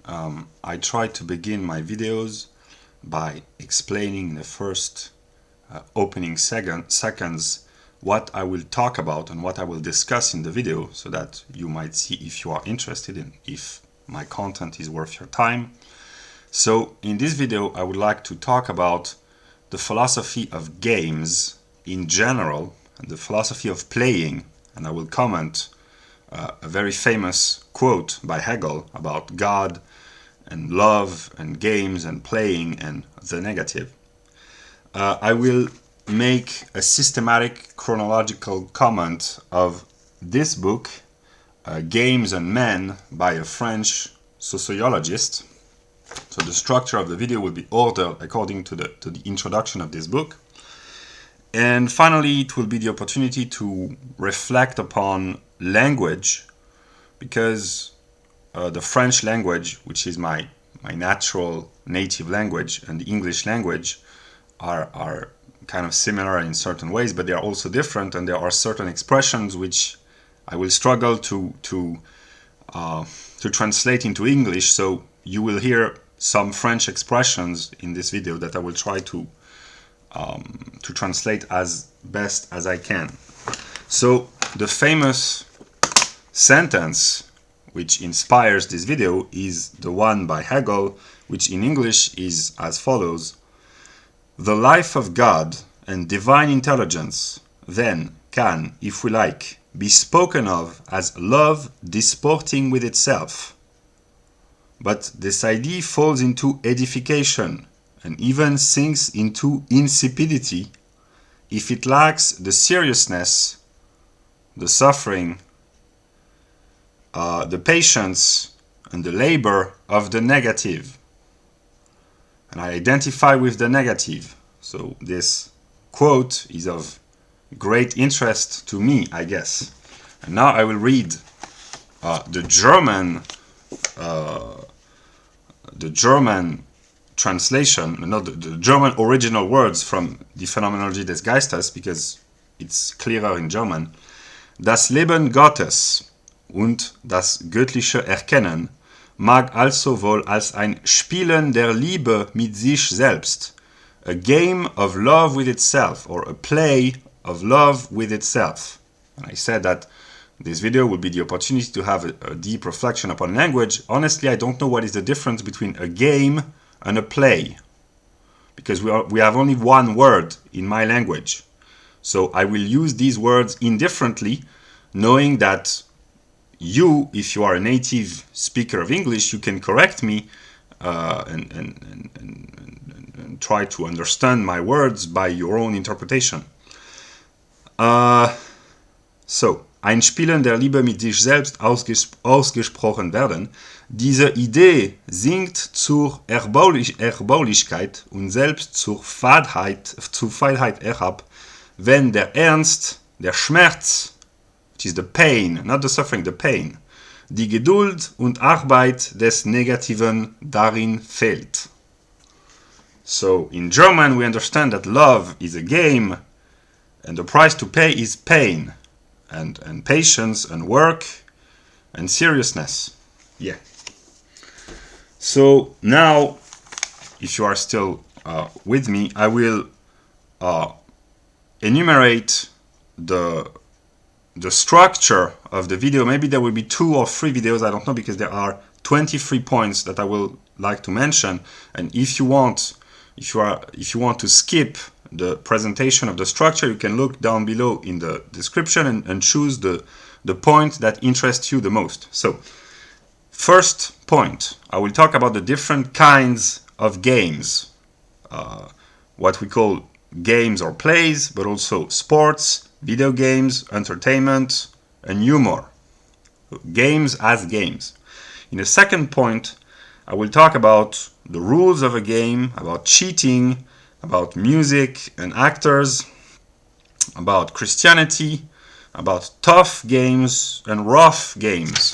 I try to begin my videos by explaining in the first opening seconds what I will talk about and what I will discuss in the video, so that you might see if you are interested and if my content is worth your time. So in this video I would like to talk about the philosophy of games in general and the philosophy of playing, and I will comment a very famous quote by Hegel about God and love and games and playing and the negative. I will make a systematic chronological comment of this book, Games and Men, by a French sociologist. So the structure of the video will be ordered according to the introduction of this book. And finally, it will be the opportunity to reflect upon language, because the French language, which is my natural native language, and the English language are kind of similar in certain ways, but they are also different, and there are certain expressions which I will struggle to translate into English. So you will hear some French expressions in this video that I will try to translate as best as I can. So the famous sentence which inspires this video is the one by Hegel, which in English is as follows: "The life of God and divine intelligence then can, if we like, be spoken of as love disporting with itself. But this idea falls into edification and even sinks into insipidity if it lacks the seriousness, the suffering, the patience, and the labor of the negative." And I identify with the negative. So this quote is of great interest to me, I guess. And now I will read the German translation, not the German original words from Die Phänomenologie des Geistes, because it's clearer in German. "Das Leben Gottes und das göttliche Erkennen mag also wohl als ein Spielen der Liebe mit sich selbst, a game of love with itself, or a play of love with itself." And I said that this video will be the opportunity to have a deep reflection upon language. Honestly, I don't know what is the difference between a game and a play, because we have only one word in my language. So I will use these words indifferently, knowing that you, if you are a native speaker of English, you can correct me and try to understand my words by your own interpretation. So, ein Spielen der Liebe mit sich selbst ausgesprochen werden. Diese Idee sinkt zur Erbaulichkeit und selbst zur Feigheit herab, wenn der Ernst, der Schmerz, which is the pain, not the suffering, the pain, die Geduld und Arbeit des Negativen darin fehlt. So in German we understand that love is a game, and the price to pay is pain, and patience, and work, and seriousness. Yeah. So now, if you are still with me, I will enumerate the structure of the video. Maybe there will be 2 or 3 videos, I don't know, because there are 23 points that I will like to mention. And if you want to skip the presentation of the structure, you can look down below in the description and choose the point that interests you the most. So, first point, I will talk about the different kinds of games, what we call games or plays, but also sports, video games, entertainment, and humor. Games as games. In the second point, I will talk about the rules of a game, about cheating, about music and actors, about Christianity, about tough games and rough games.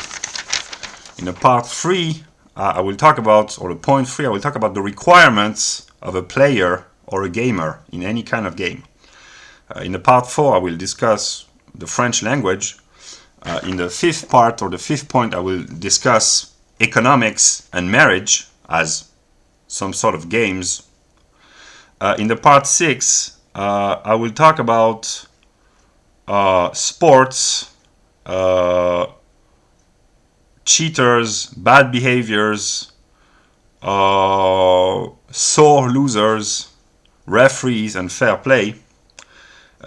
In the part 3, I will talk about, or the point 3, I will talk about the requirements of a player or a gamer in any kind of game. In the part 4, I will discuss the French language. In the fifth part, or the fifth point, I will discuss economics and marriage as some sort of games. In the part 6, I will talk about sports, cheaters, bad behaviors, sore losers, referees, and fair play.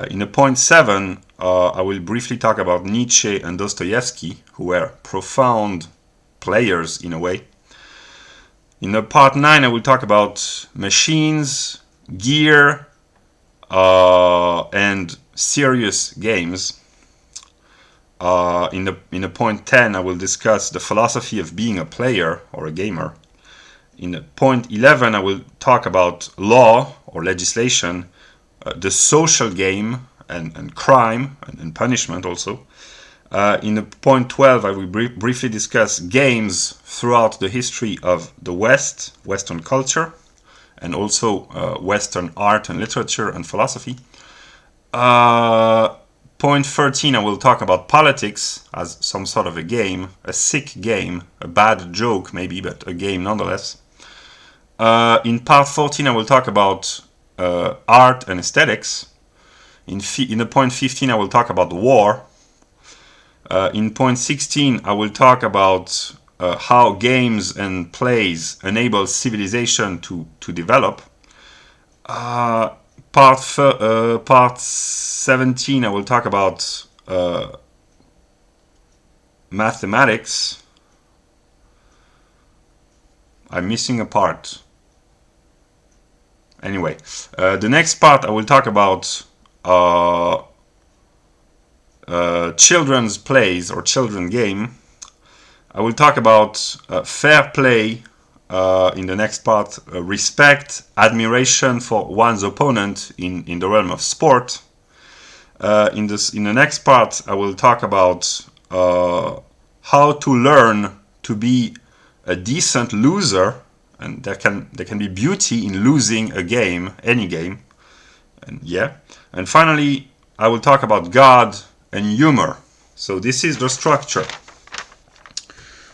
In the point 7, I will briefly talk about Nietzsche and Dostoievsky, who were profound players in a way. In the part 9, I will talk about machines, gear, and serious games. In the point 10, I will discuss the philosophy of being a player or a gamer. In the point 11, I will talk about law or legislation, the social game and crime and punishment also. In the point 12, I will briefly discuss games throughout the history of the West, Western culture, and also Western art and literature and philosophy. Point 13, I will talk about politics as some sort of a game, a sick game, a bad joke maybe, but a game nonetheless. In part 14, I will talk about art and aesthetics. In the point 15, I will talk about war. In point 16, I will talk about how games and plays enable civilization to develop. Part 17, I will talk about mathematics. I'm missing a part. Anyway, the next part I will talk about children's plays or children game. I will talk about fair play in the next part, respect, admiration for one's opponent in the realm of sport. In the next part, I will talk about how to learn to be a decent loser, and there can be beauty in losing a game, any game, and finally I will talk about God and humor. So this is the structure.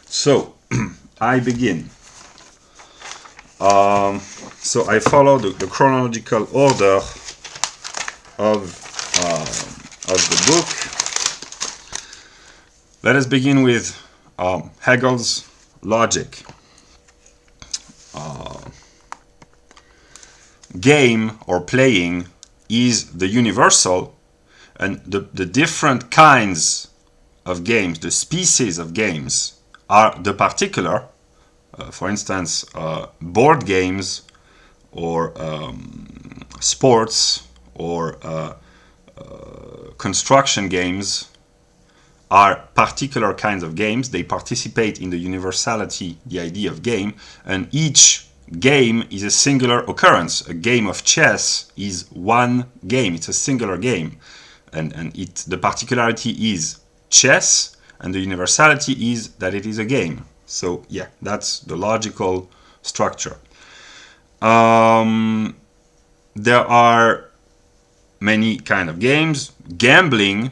So I begin. So I follow the chronological order of the book. Let us begin with Hegel's logic. Game or playing is the universal, and the different kinds of games, the species of games, are the particular. For instance, board games or sports or construction games are particular kinds of games. They participate in the universality, the idea of game, and each game is a singular occurrence. A game of chess is one game, it's a singular game, and the particularity is chess, and the universality is that it is a game. So yeah, that's the logical structure. There are many kind of games. Gambling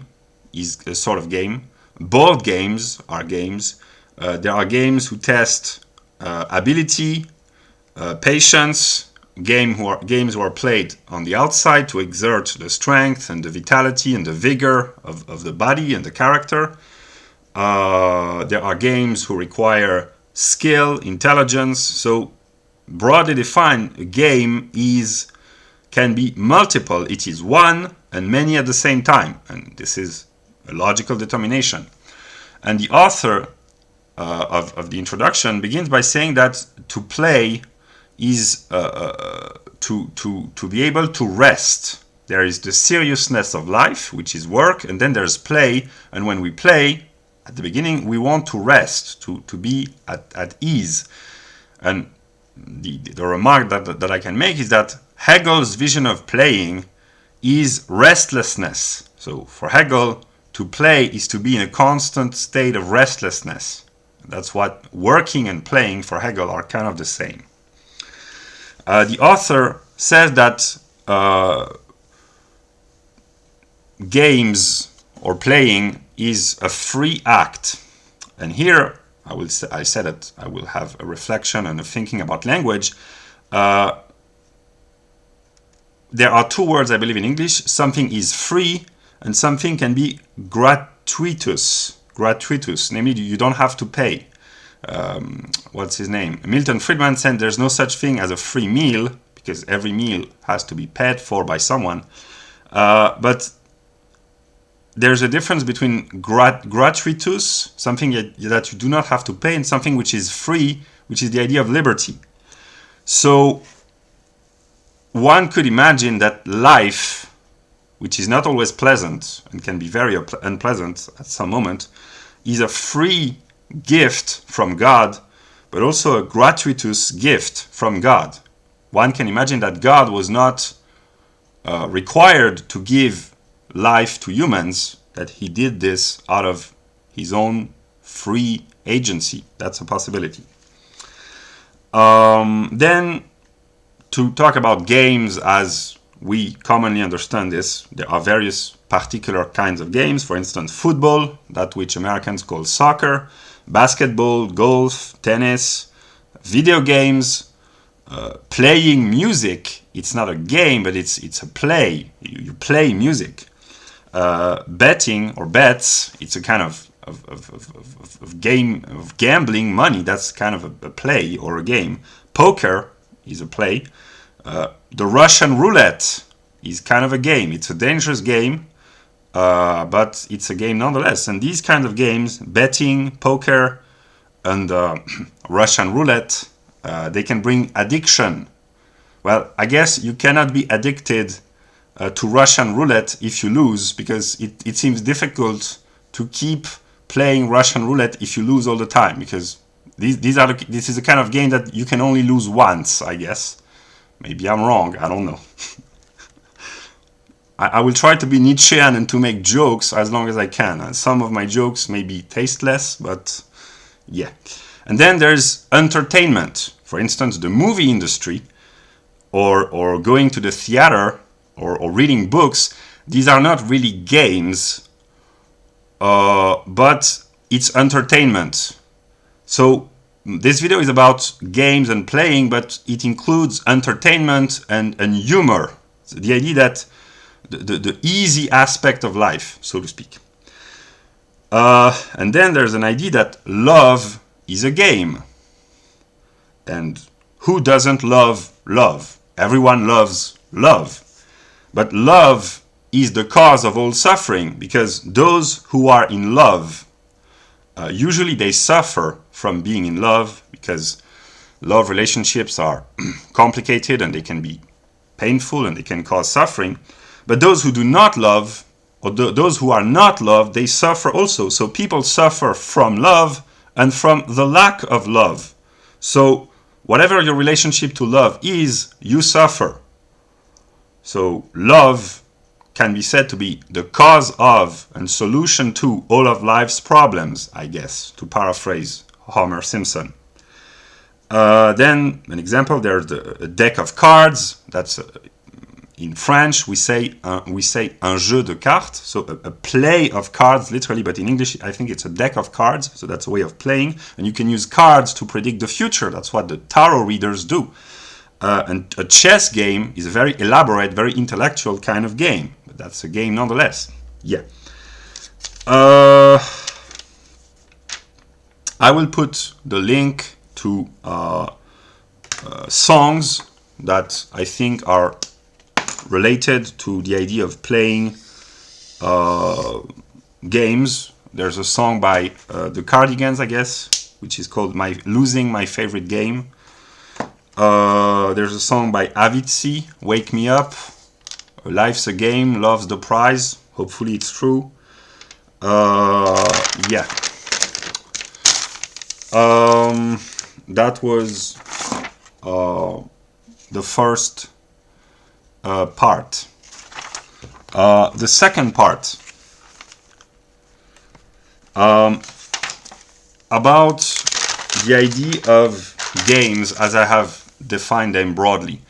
is a sort of game. Board games are games. There are games who test ability, patience, games who are played on the outside to exert the strength and the vitality and the vigor of the body and the character. There are games who require skill, intelligence. So broadly defined, a game can be multiple. It is one and many at the same time, and this is a logical determination. And the author of the introduction begins by saying that to play is to be able to rest. There is the seriousness of life, which is work, and then there's play. And when we play, at the beginning, we want to rest, to be at ease. And the remark that I can make is that Hegel's vision of playing is restlessness. So for Hegel, to play is to be in a constant state of restlessness. That's what working and playing for Hegel are kind of the same. The author says that games or playing is a free act. And here I said that I will have a reflection and a thinking about language. There are two words I believe in English. Something is free and something can be gratuitous. Gratuitous, namely you don't have to pay. What's his name? Milton Friedman said there's no such thing as a free meal because every meal has to be paid for by someone. But there's a difference between gratuitous, something that you do not have to pay, and something which is free, which is the idea of liberty. So one could imagine that life, which is not always pleasant and can be very unpleasant at some moment, is a free gift from God, but also a gratuitous gift from God. One can imagine that God was not required to give life to humans, that he did this out of his own free agency. That's a possibility. Then, to talk about games as we commonly understand this, there are various particular kinds of games. For instance, football, that which Americans call soccer, basketball, golf, tennis, video games, playing music. It's not a game, but it's a play. You play music. Betting or bets, it's a kind of game of gambling money. That's kind of a play or a game. Poker is a play. The Russian roulette is kind of a game. It's a dangerous game, but it's a game nonetheless. And these kinds of games, betting, poker, and Russian roulette, they can bring addiction. Well, I guess you cannot be addicted to Russian roulette if you lose, because it seems difficult to keep playing Russian roulette if you lose all the time, because this is a kind of game that you can only lose once, I guess. Maybe I'm wrong, I don't know. I will try to be Nietzschean and to make jokes as long as I can. And some of my jokes may be tasteless, but yeah. And then there's entertainment. For instance, the movie industry, or going to the theater, or reading books. These are not really games, but it's entertainment. So this video is about games and playing, but it includes entertainment and humor. So the idea that the easy aspect of life, so to speak. And then there's an idea that love is a game. And who doesn't love love? Everyone loves love. But love is the cause of all suffering, because those who are in love, usually they suffer from being in love, because love relationships are complicated and they can be painful and they can cause suffering. But those who do not love, or those who are not loved, they suffer also. So people suffer from love and from the lack of love. So whatever your relationship to love is, you suffer. So love can be said to be the cause of and solution to all of life's problems, I guess, to paraphrase Homer Simpson. Then, an example, there's a deck of cards. That's in French, we say un jeu de cartes, so a play of cards, literally, but in English, I think it's a deck of cards, so that's a way of playing. And you can use cards to predict the future. That's what the tarot readers do. And a chess game is a very elaborate, very intellectual kind of game. But that's a game nonetheless. Yeah. I will put the link to songs that I think are related to the idea of playing games. There's a song by the Cardigans, I guess, which is called Losing My Favorite Game. There's a song by Avicii, Wake Me Up. Life's a Game, Love's the Prize. Hopefully it's true. Yeah. That was the first part. The second part, about the idea of games as I have defined them broadly.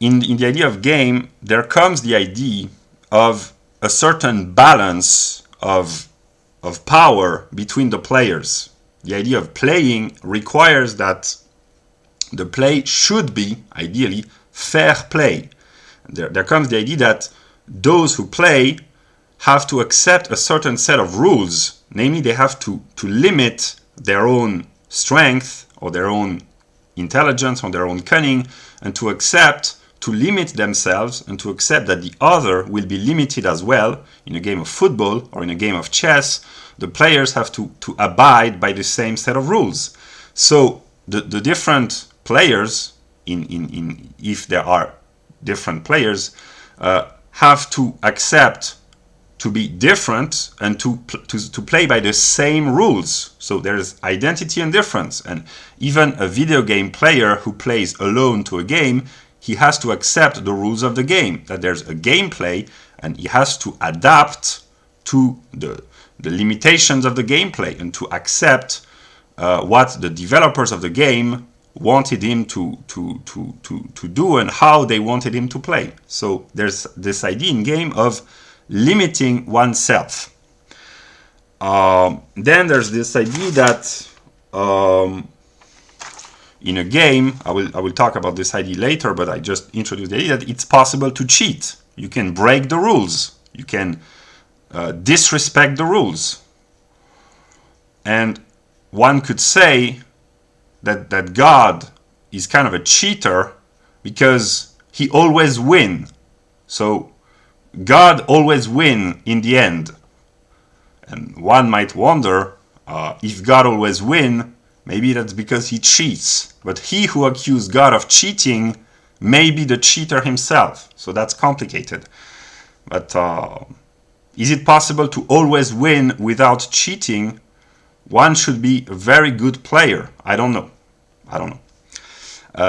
In the idea of game, there comes the idea of a certain balance of power between the players. the idea of playing requires that the play should be, ideally, fair play. There comes the idea that those who play have to accept a certain set of rules. Namely, they have to limit their own strength or their own intelligence or their own cunning, and to limit themselves and to accept that the other will be limited as well. In a game of football or in a game of chess, the players have to abide by the same set of rules. So the different players, if there are different players, have to accept to be different and to play by the same rules. So there's identity and difference. And even a video game player who plays alone to a game, he has to accept the rules of the game, that there's a gameplay, and he has to adapt to the limitations of the gameplay and to accept what the developers of the game wanted him to do and how they wanted him to play. So there's this idea in game of limiting oneself. Then there's this idea that in a game, I will talk about this idea later, but I just introduced the idea that it's possible to cheat. You can break the rules. You can disrespect the rules. And one could say that God is kind of a cheater because he always wins. So God always wins in the end. And one might wonder, if God always wins, maybe that's because he cheats. But he who accused God of cheating may be the cheater himself. So that's complicated. But is it possible to always win without cheating? One should be a very good player. I don't know.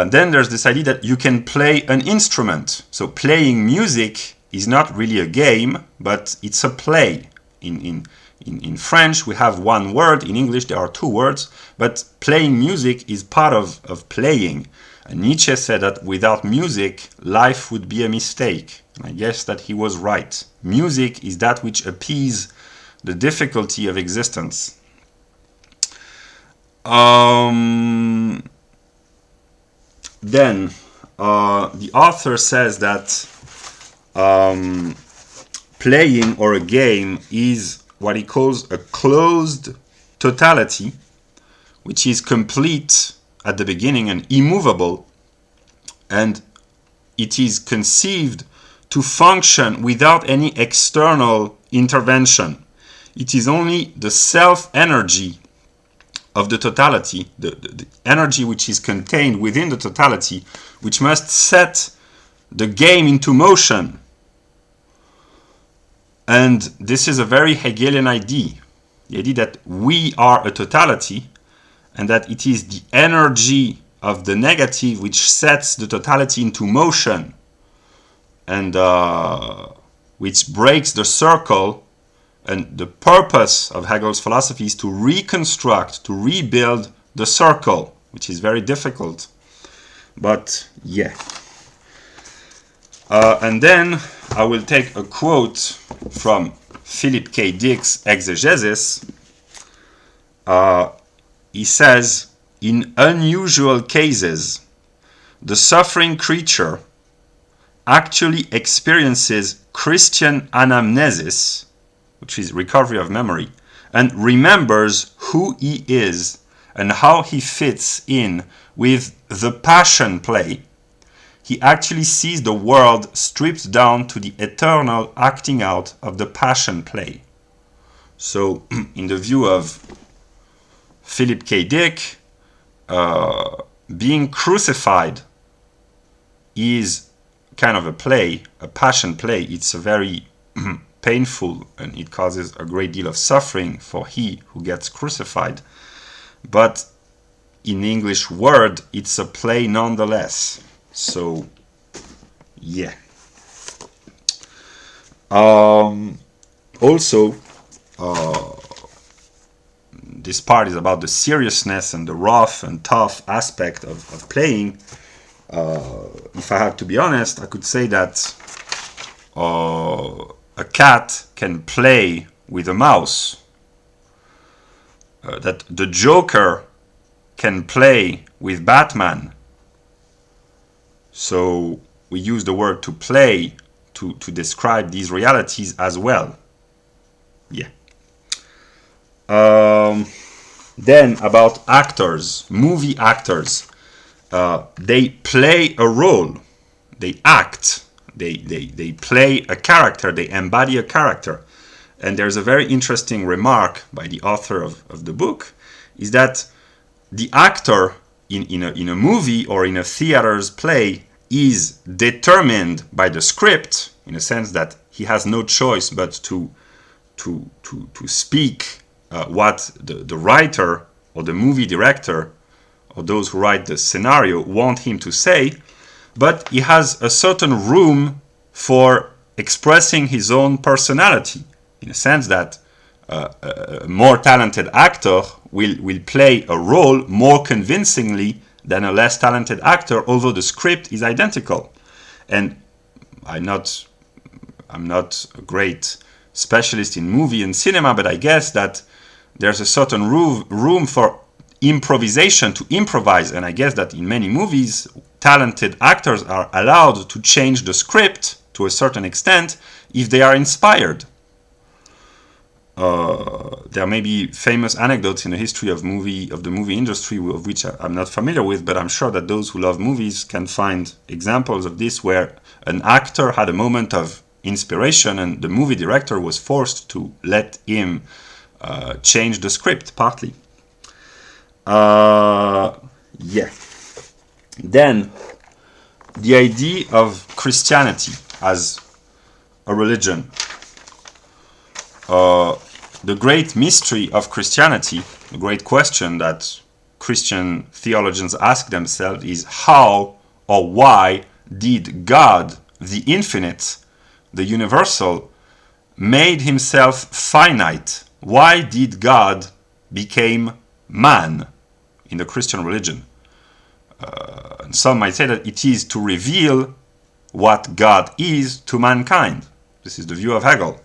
Then there's this idea that you can play an instrument. So playing music is not really a game, but it's a play. In French, we have one word. In English, there are two words. But playing music is part of playing. And Nietzsche said that without music, life would be a mistake. And I guess that he was right. Music is that which appeases the difficulty of existence. Then the author says that playing or a game is what he calls a closed totality, which is complete at the beginning and immovable, and it is conceived to function without any external intervention. It is only the self-energy of the totality, the energy which is contained within the totality, which must set the game into motion. And this is a very Hegelian idea, the idea that we are a totality and that it is the energy of the negative which sets the totality into motion and which breaks the circle. And the purpose of Hegel's philosophy is to reconstruct, to rebuild the circle, which is very difficult. But yeah. And then I will take a quote from Philip K. Dick's Exegesis. He says, in unusual cases, the suffering creature actually experiences Christian anamnesis, which is recovery of memory, and remembers who he is and how he fits in with the passion play. He actually sees the world stripped down to the eternal acting out of the passion play. So, in the view of Philip K. Dick, being crucified is kind of a play, a passion play. It's a very painful and it causes a great deal of suffering for he who gets crucified. But in the English word, it's a play nonetheless. So, yeah. Also, this part is about the seriousness and the rough and tough aspect of playing. If I have to be honest, I could say that a cat can play with a mouse. that the Joker can play with Batman. So we use the word to play to describe these realities as well. Yeah. Then about actors, movie actors. They play a role. They act. They play a character. They embody a character. And there's a very interesting remark by the author of the book, is that the actor in a movie or in a theater's play is determined by the script, in a sense that he has no choice but to speak what the writer or the movie director or those who write the scenario want him to say, but he has a certain room for expressing his own personality, in a sense that a more talented actor will play a role more convincingly than a less talented actor, although the script is identical. And I'm not a great specialist in movie and cinema, but I guess that there's a certain room for improvisation, to improvise, and I guess that in many movies talented actors are allowed to change the script to a certain extent if they are inspired. There may be famous anecdotes in the history of the movie industry of which I'm not familiar with, but I'm sure that those who love movies can find examples of this where an actor had a moment of inspiration and the movie director was forced to let him change the script partly. Yeah. Then the idea of Christianity as a religion. The great mystery of Christianity, the great question that Christian theologians ask themselves is how or why did God, the infinite, the universal, made himself finite? Why did God become man in the Christian religion? And some might say that it is to reveal what God is to mankind. This is the view of Hegel.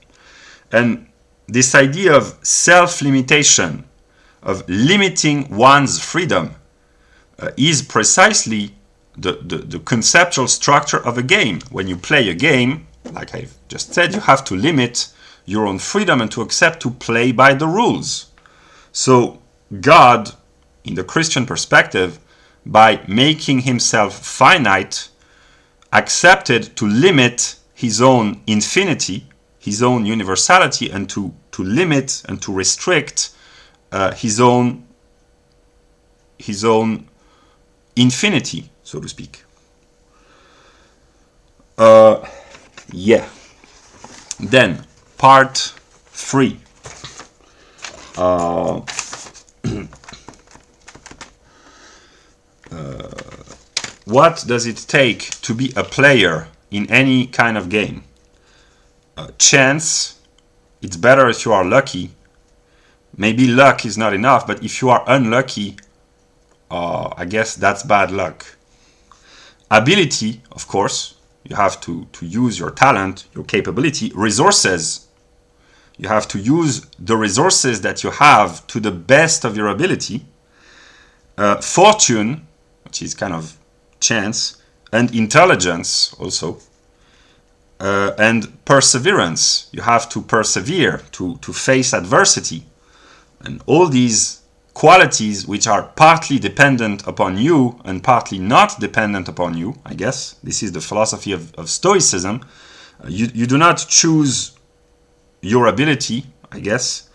And this idea of self-limitation, of limiting one's freedom, is precisely the conceptual structure of a game. When you play a game, like I've just said, you have to limit your own freedom and to accept to play by the rules. So God, in the Christian perspective, by making himself finite, accepted to limit his own infinity, his own universality, and to limit and to restrict his own infinity, so to speak. Yeah. Then part 3. What does it take to be a player in any kind of game? Chance. It's better if you are lucky. Maybe luck is not enough, but if you are unlucky, I guess that's bad luck. Ability, of course, you have to use your talent, your capability. Resources, you have to use the resources that you have to the best of your ability. Fortune, which is kind of chance, and intelligence also. And perseverance, you have to persevere, to face adversity. And all these qualities which are partly dependent upon you and partly not dependent upon you, I guess. This is the philosophy of Stoicism. You do not choose your ability, I guess.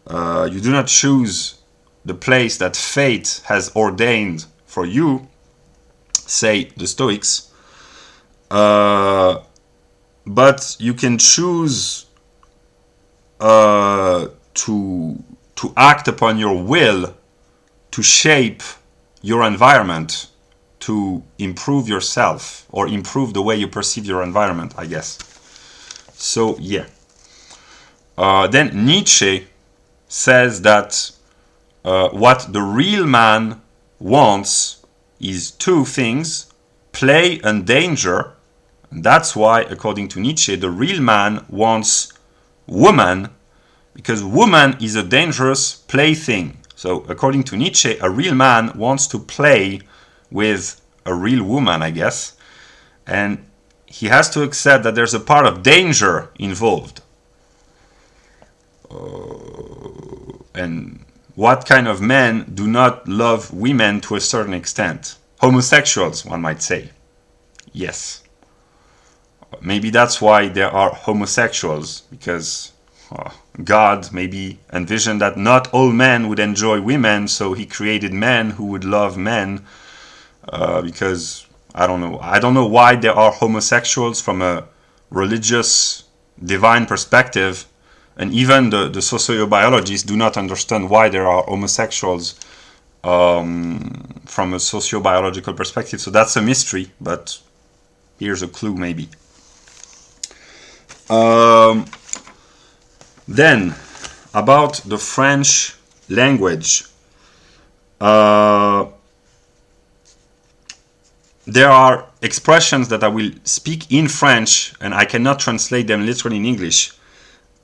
You do not choose the place that fate has ordained for you, say the Stoics. But you can choose to act upon your will to shape your environment, to improve yourself or improve the way you perceive your environment, I guess. So, yeah. Then Nietzsche says that what the real man wants is two things, play and danger. And that's why, according to Nietzsche, the real man wants woman because woman is a dangerous plaything. So according to Nietzsche, a real man wants to play with a real woman, I guess, and he has to accept that there's a part of danger involved. And what kind of men do not love women to a certain extent? Homosexuals, one might say. Yes. Maybe that's why there are homosexuals, because God maybe envisioned that not all men would enjoy women, so he created men who would love men, because I don't know why there are homosexuals from a religious, divine perspective, and even the sociobiologists do not understand why there are homosexuals from a sociobiological perspective. So that's a mystery, but here's a clue maybe. Then, about the French language. There are expressions that I will speak in French, and I cannot translate them literally in English.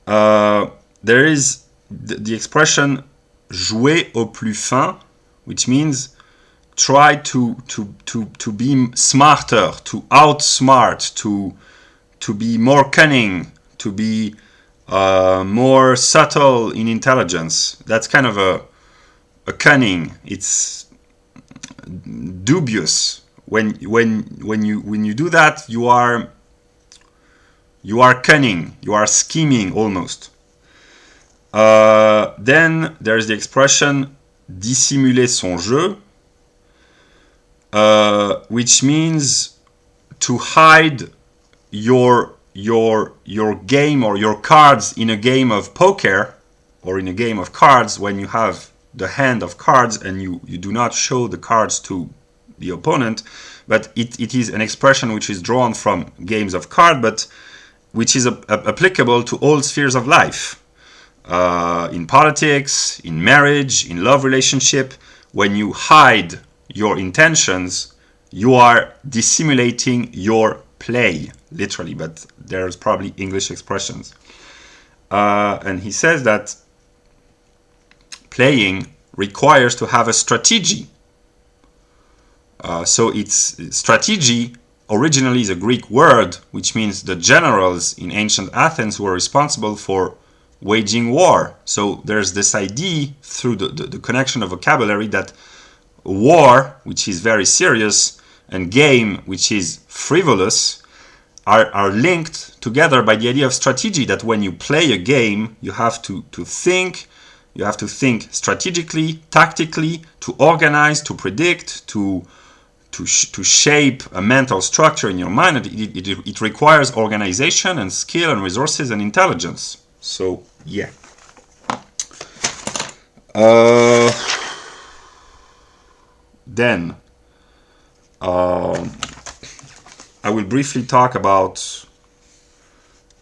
There is the expression jouer au plus fin, which means try to be smarter, to outsmart, to be more cunning, to be more subtle in intelligence. That's kind of a cunning. It's dubious. When you do that, you are cunning, you are scheming almost. Then there's the expression dissimuler son jeu, which means to hide your game or your cards in a game of poker or in a game of cards, when you have the hand of cards and you do not show the cards to the opponent, but it is an expression which is drawn from games of cards, but which is applicable to all spheres of life. In politics, in marriage, in love relationship, when you hide your intentions, you are dissimulating your play, literally, but there's probably English expressions. And he says that playing requires to have a strategy. So it's strategy originally is a Greek word, which means the generals in ancient Athens who were responsible for waging war. So there's this idea through the connection of vocabulary that war, which is very serious, and game, which is frivolous, are linked together by the idea of strategy, that when you play a game, you have to think, you have to think strategically, tactically, to organize, to predict, to shape a mental structure in your mind. It requires organization and skill and resources and intelligence. So, yeah. Then, I will briefly talk about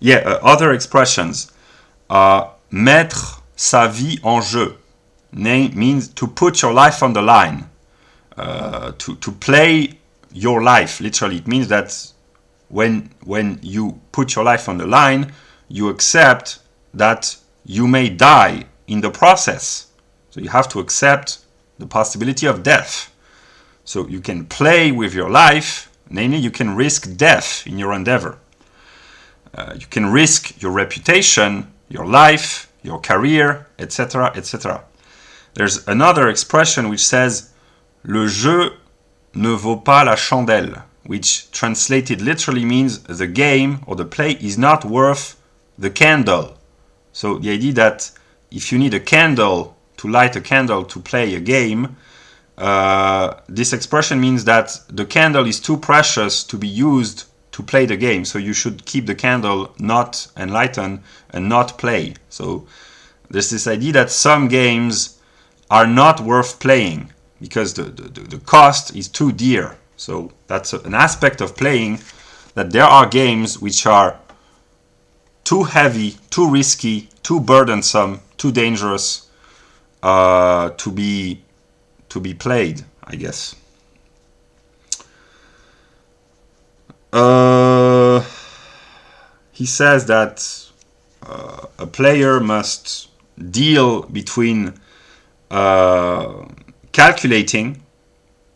other expressions. Mettre sa vie en jeu means to put your life on the line. To play your life, literally. It means that when you put your life on the line, you accept that you may die in the process. So you have to accept the possibility of death. So you can play with your life, namely you can risk death in your endeavor. You can risk your reputation, your life, your career, etc., etc. There's another expression which says le jeu ne vaut pas la chandelle, which translated literally means the game or the play is not worth the candle. So the idea that if you need a candle to light a candle to play a game, this expression means that the candle is too precious to be used to play the game. So you should keep the candle not enlightened and not play. So there's this idea that some games are not worth playing because the cost is too dear. So that's an aspect of playing, that there are games which are too heavy, too risky, too burdensome, too dangerous to be played, I guess. He says that a player must deal between calculating,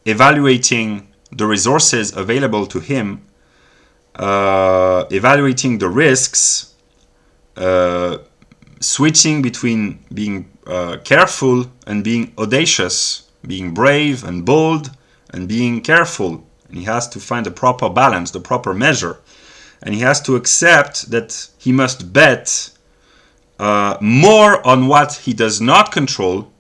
evaluating the resources available to him, evaluating the risks, switching between being careful and being audacious, being brave and bold and being careful. And he has to find the proper balance, the proper measure. And he has to accept that he must bet more on what he does not control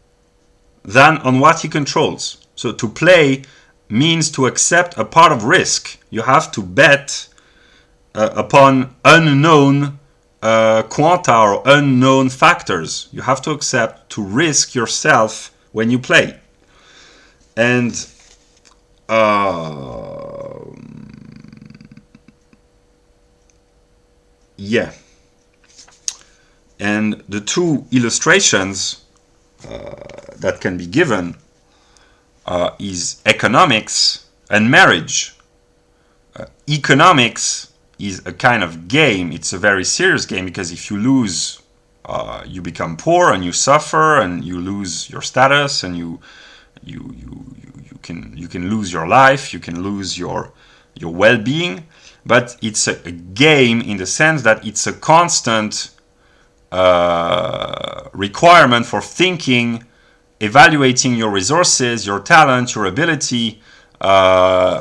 than on what he controls. So to play means to accept a part of risk. You have to bet upon unknown quanta or unknown factors. You have to accept to risk yourself when you play. And yeah. And the two illustrations that can be given is economics and marriage. Economics is a kind of game. It's a very serious game, because if you lose, you become poor and you suffer and you lose your status, and you can lose your life, you can lose your well-being. But it's a game in the sense that it's a constant requirement for thinking, evaluating your resources, your talent, your ability,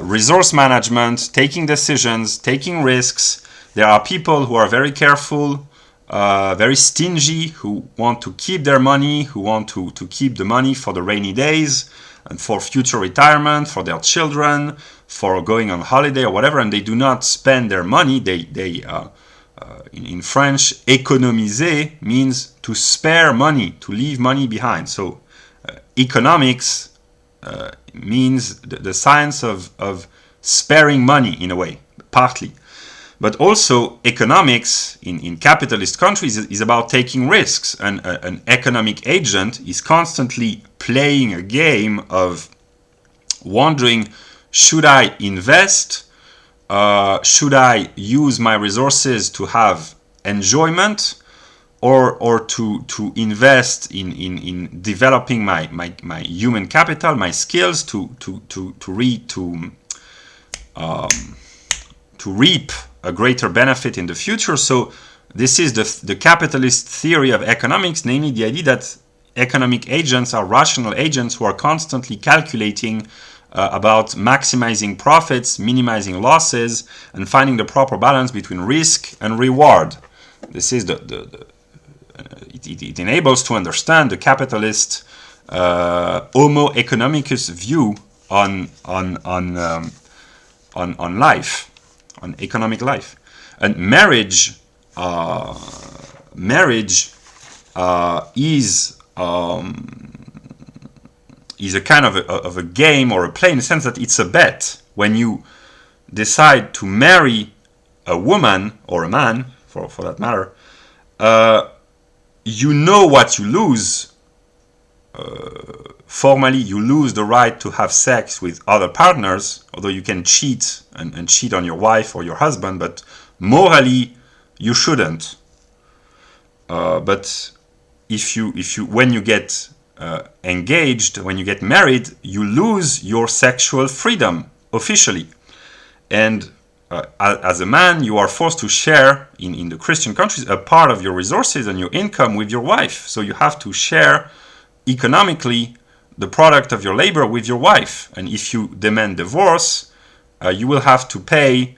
resource management, taking decisions, taking risks. There are people who are very careful, very stingy, who want to keep their money, who want to keep the money for the rainy days and for future retirement, for their children, for going on holiday or whatever, and they do not spend their money. In French, économiser means to spare money, to leave money behind. So economics means the science of sparing money in a way, partly. But also economics in capitalist countries is about taking risks. And an economic agent is constantly playing a game of wondering, should I invest? Should I use my resources to have enjoyment, or to invest in developing my human capital, my skills to reap a greater benefit in the future? So this is the capitalist theory of economics, namely the idea that economic agents are rational agents who are constantly calculating about maximizing profits, minimizing losses, and finding the proper balance between risk and reward. This is it enables to understand the capitalist Homo economicus view on life, on economic life. And marriage is a kind of a game or a play, in the sense that it's a bet. When you decide to marry a woman or a man, for that matter, you know what you lose. Formally, you lose the right to have sex with other partners, although you can cheat and cheat on your wife or your husband, but morally, you shouldn't. But if you when you get engaged, when you get married, you lose your sexual freedom officially. And as a man, you are forced to share, in the Christian countries, a part of your resources and your income with your wife. So you have to share economically the product of your labor with your wife. And if you demand divorce, you will have to pay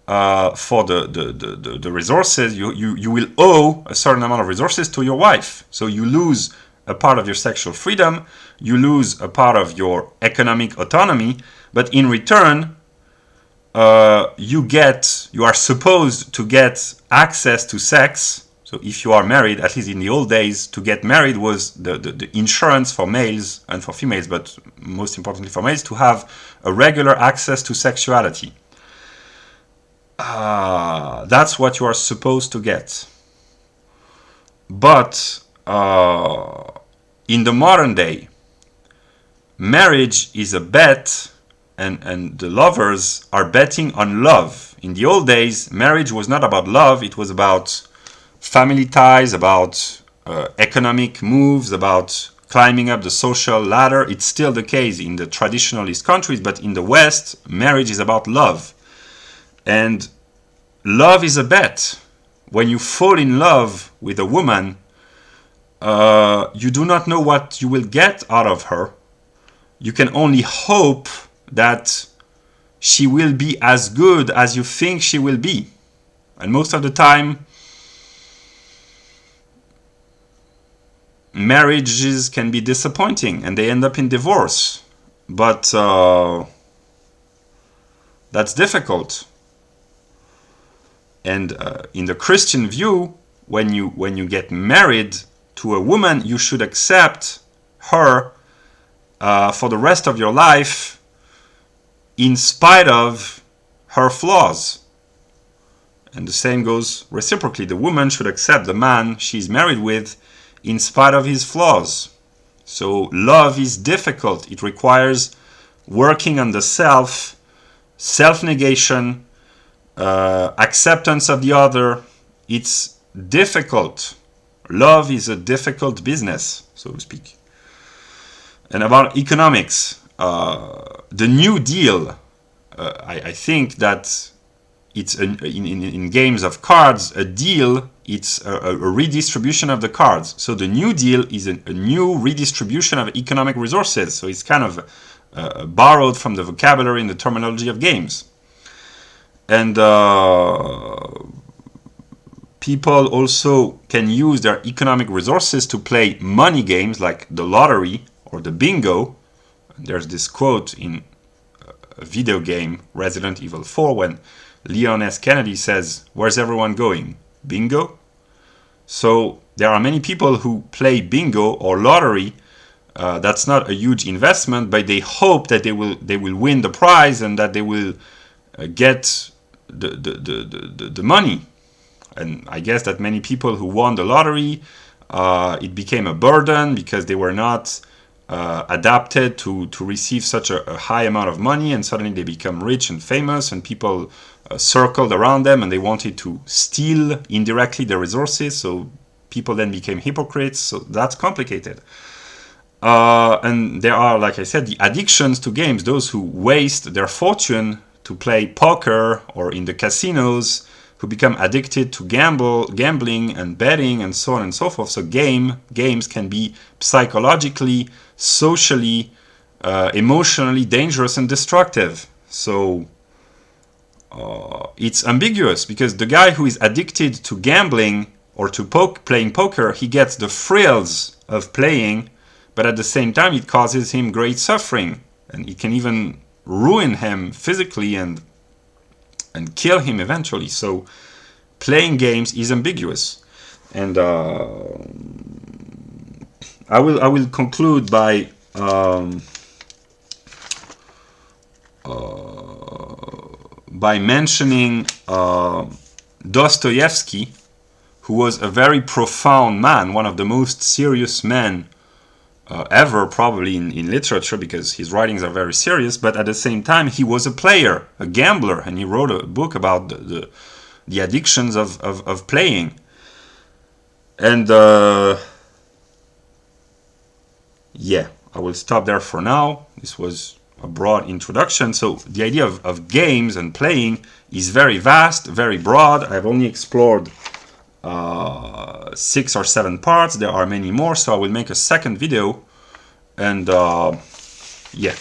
for the resources. You will owe a certain amount of resources to your wife. So you lose a part of your sexual freedom, you lose a part of your economic autonomy, but in return, you are supposed to get access to sex. So if you are married, at least in the old days, to get married was the insurance for males and for females, but most importantly for males, to have a regular access to sexuality. That's what you are supposed to get. But in the modern day, marriage is a bet, and the lovers are betting on love. In the old days, marriage was not about love, it was about family ties, about economic moves, about climbing up the social ladder. It's still the case in the traditionalist countries, but in the West, marriage is about love. And love is a bet. When you fall in love with a woman, you do not know what you will get out of her. You can only hope that she will be as good as you think she will be. And most of the time, marriages can be disappointing and they end up in divorce. But that's difficult. And in the Christian view, when you get married to a woman, you should accept her for the rest of your life in spite of her flaws. And the same goes reciprocally. The woman should accept the man she's married with in spite of his flaws. So love is difficult. It requires working on the self, self-negation, acceptance of the other. It's difficult. Love is a difficult business, so to speak. And about economics, the New Deal, I think that it's in games of cards, a deal, it's a redistribution of the cards. So the New Deal is a new redistribution of economic resources. So it's kind of borrowed from the vocabulary and the terminology of games. And people also can use their economic resources to play money games like the lottery or the bingo. There's this quote in a video game, Resident Evil 4, when Leon S. Kennedy says, "Where's everyone going? Bingo?" So there are many people who play bingo or lottery. That's not a huge investment, but they hope that they will win the prize and that they will get the money. And I guess that many people who won the lottery, it became a burden because they were not adapted to receive such a high amount of money, and suddenly they become rich and famous, and people circled around them and they wanted to steal indirectly the resources, so people then became hypocrites. So that's complicated. And there are, like I said, the addictions to games, those who waste their fortune to play poker or in the casinos, who become addicted to gambling and betting and so on and so forth. So games can be psychologically, socially, emotionally dangerous and destructive. So it's ambiguous, because the guy who is addicted to gambling or to playing poker, he gets the thrills of playing, but at the same time it causes him great suffering, and it can even ruin him physically and kill him eventually. So playing games is ambiguous. And I will conclude by mentioning Dostoievski, who was a very profound man, one of the most serious men ever, probably in literature, because his writings are very serious. But at the same time, he was a player, a gambler, and he wrote a book about the addictions of playing. And yeah, I will stop there for now. This was a broad introduction. So the idea of games and playing is very vast, very broad. I've only explored 6 or 7 parts. There are many more, so I will make a second video. And yeah.